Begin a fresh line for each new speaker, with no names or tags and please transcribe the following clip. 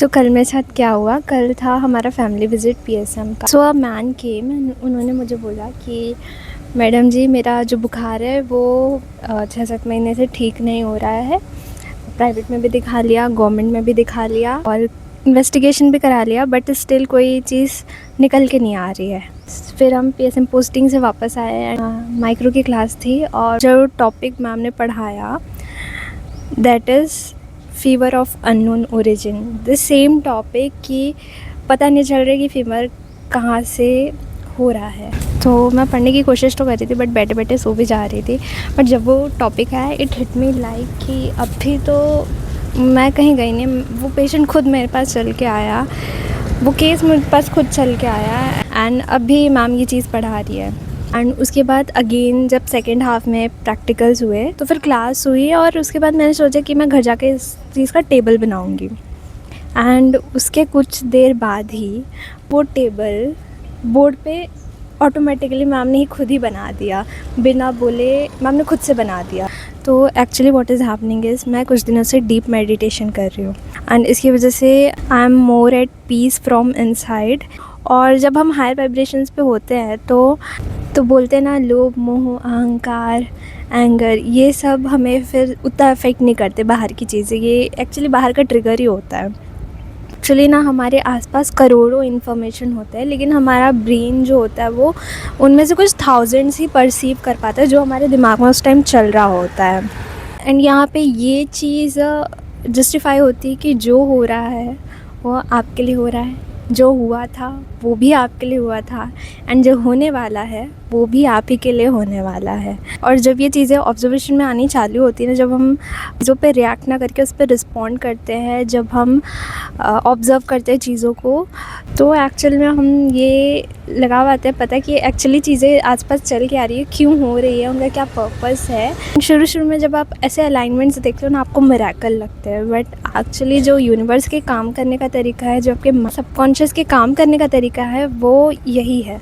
कल मेरे साथ क्या हुआ, कल था हमारा फैमिली विज़िट पीएसएम का। अ मैन केम, उन्होंने मुझे बोला कि मैडम जी, मेरा जो बुखार है वो 6-7 महीने से ठीक नहीं हो रहा है। प्राइवेट में भी दिखा लिया, गवर्नमेंट में भी दिखा लिया और इन्वेस्टिगेशन भी करा लिया, बट स्टिल कोई चीज़ निकल के नहीं आ रही है। फिर हम पीएसएम पोस्टिंग से वापस आए। माइक्रो की क्लास थी और जो टॉपिक मैम ने पढ़ाया that is fever of unknown origin. The same topic कि पता नहीं चल रहा कि फीवर कहाँ से हो रहा है। तो मैं पढ़ने की कोशिश तो कर रही थी, बट बैठे बैठे सो भी जा रही थी। बट जब वो टॉपिक आया, इट हिट मी लाइक कि अभी तो मैं कहीं गई नहीं, वो पेशेंट खुद मेरे पास चल के आया, वो केस मेरे पास खुद चल के आया एंड अभी मैम ये चीज़ पढ़ा रही है। एंड उसके बाद अगेन जब सेकेंड हाफ में प्रैक्टिकल्स हुए तो फिर क्लास हुई और उसके बाद मैंने सोचा कि मैं घर जाके इस चीज़ का टेबल बनाऊंगी। एंड उसके कुछ देर बाद ही वो टेबल बोर्ड पे ऑटोमेटिकली मैम ने ही खुद ही बना दिया, बिना बोले मैम ने खुद से बना दिया। तो actually what is happening is मैं कुछ दिनों से डीप मेडिटेशन कर रही हूँ एंड इसकी वजह से I am more at peace from inside. और जब हम हायर वाइब्रेशंस पे होते हैं तो बोलते हैं ना, लोभ, मोह, अहंकार, एंगर, ये सब हमें फिर उतना अफेक्ट नहीं करते बाहर की चीज़ें। ये एक्चुअली बाहर का ट्रिगर ही होता है। एक्चुअली ना हमारे आसपास करोड़ों इन्फॉर्मेशन होता है, लेकिन हमारा ब्रेन जो होता है वो उनमें से कुछ थाउजेंड्स ही परसीव कर पाता है जो हमारे दिमाग में उस टाइम चल रहा होता है। एंड यहाँ पे ये चीज़ जस्टिफाई होती है कि जो हो रहा है वो आपके लिए हो रहा है, जो हुआ था वो भी आपके लिए हुआ था एंड जो होने वाला है वो भी आप ही के लिए होने वाला है। और जब ये चीज़ें ऑब्जर्वेशन में आनी चालू होती है ना, जब हम चीज़ों पे रिएक्ट ना करके उस पर रिस्पॉन्ड करते हैं, जब हम ऑब्ज़र्व करते हैं चीज़ों को, तो एक्चुअल में हम ये लगा पाते हैं पता कि एक्चुअली चीज़ें आसपास चल के आ रही है, क्यों हो रही है, उनका क्या पर्पस है। शुरू में जब आप ऐसे अलाइनमेंट्स देखते हो ना, आपको मिरेकल लगते हैं, बट एक्चुअली जो यूनिवर्स के काम करने का तरीका है, जो आपके सबकॉन्शियस के काम करने का तरीका है, वो यही है।